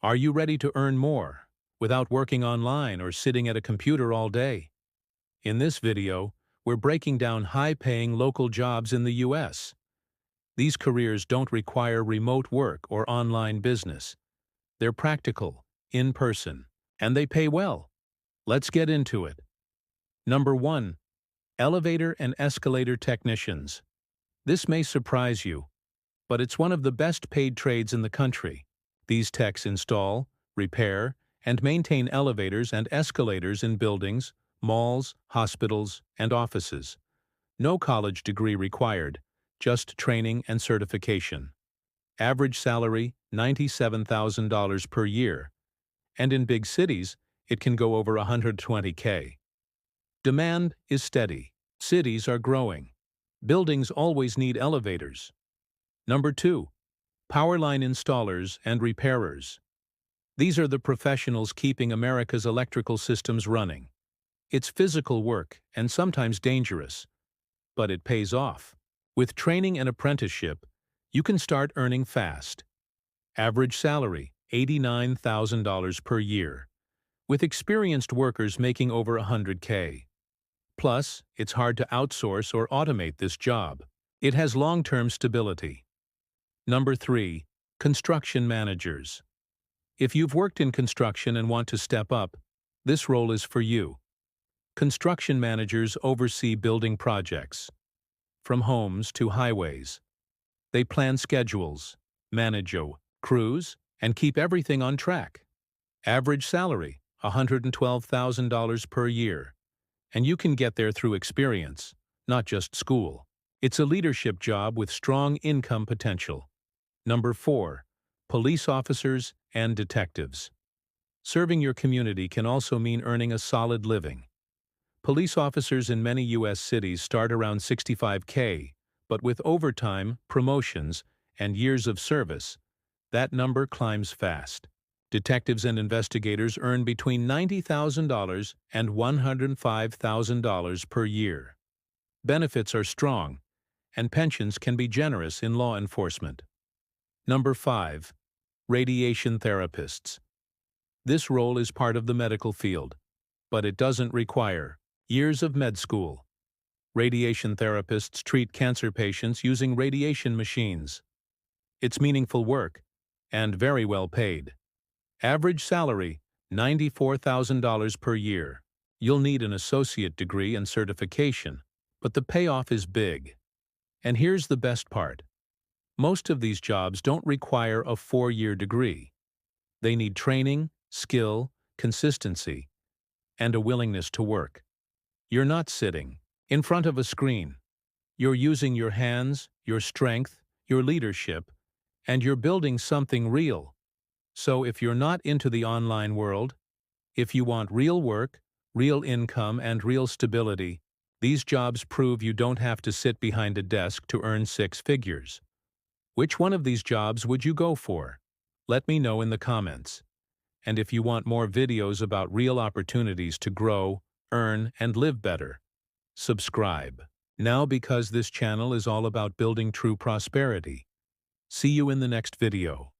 Are you ready to earn more without working online or sitting at a computer all day? In this video, we're breaking down high-paying local jobs in the US. These careers don't require remote work or online business. They're practical, in-person, and they pay well. Let's get into it. Number 1. Elevator and escalator technicians. This may surprise you, but it's one of the best-paid trades in the country. These techs install, repair, and maintain elevators and escalators in buildings, malls, hospitals, and offices. No college degree required, just training and certification. Average salary, $97,000 per year, and in big cities, it can go over $120K. Demand is steady. Cities are growing. Buildings always need elevators. Number 2. Power line installers and repairers. These are the professionals keeping America's electrical systems running. It's physical work and sometimes dangerous, but it pays off. With training and apprenticeship, you can start earning fast. Average salary, $89,000 per year, with experienced workers making over $100K. Plus, it's hard to outsource or automate this job. It has long-term stability. Number 3. Construction managers. If you've worked in construction and want to step up, this role is for you. Construction managers oversee building projects, from homes to highways. They plan schedules, manage crews, and keep everything on track. Average salary, $112,000 per year. And you can get there through experience, not just school. It's a leadership job with strong income potential. Number 4. Police officers and detectives. Serving your community can also mean earning a solid living. Police officers in many U.S. cities start around $65K, but with overtime, promotions, and years of service, that number climbs fast. Detectives and investigators earn between $90,000 and $105,000 per year. Benefits are strong, and pensions can be generous in law enforcement. Number 5. Radiation therapists. This role is part of the medical field, but it doesn't require years of med school. Radiation therapists treat cancer patients using radiation machines. It's meaningful work, and very well paid. Average salary, $94,000 per year. You'll need an associate degree and certification, but the payoff is big. And here's the best part. Most of these jobs don't require a 4-year degree. They need training, skill, consistency, and a willingness to work. You're not sitting in front of a screen. You're using your hands, your strength, your leadership, and you're building something real. So if you're not into the online world, if you want real work, real income, and real stability, these jobs prove you don't have to sit behind a desk to earn 6 figures. Which one of these jobs would you go for? Let me know in the comments. And if you want more videos about real opportunities to grow, earn, and live better, subscribe now, because this channel is all about building true prosperity. See you in the next video.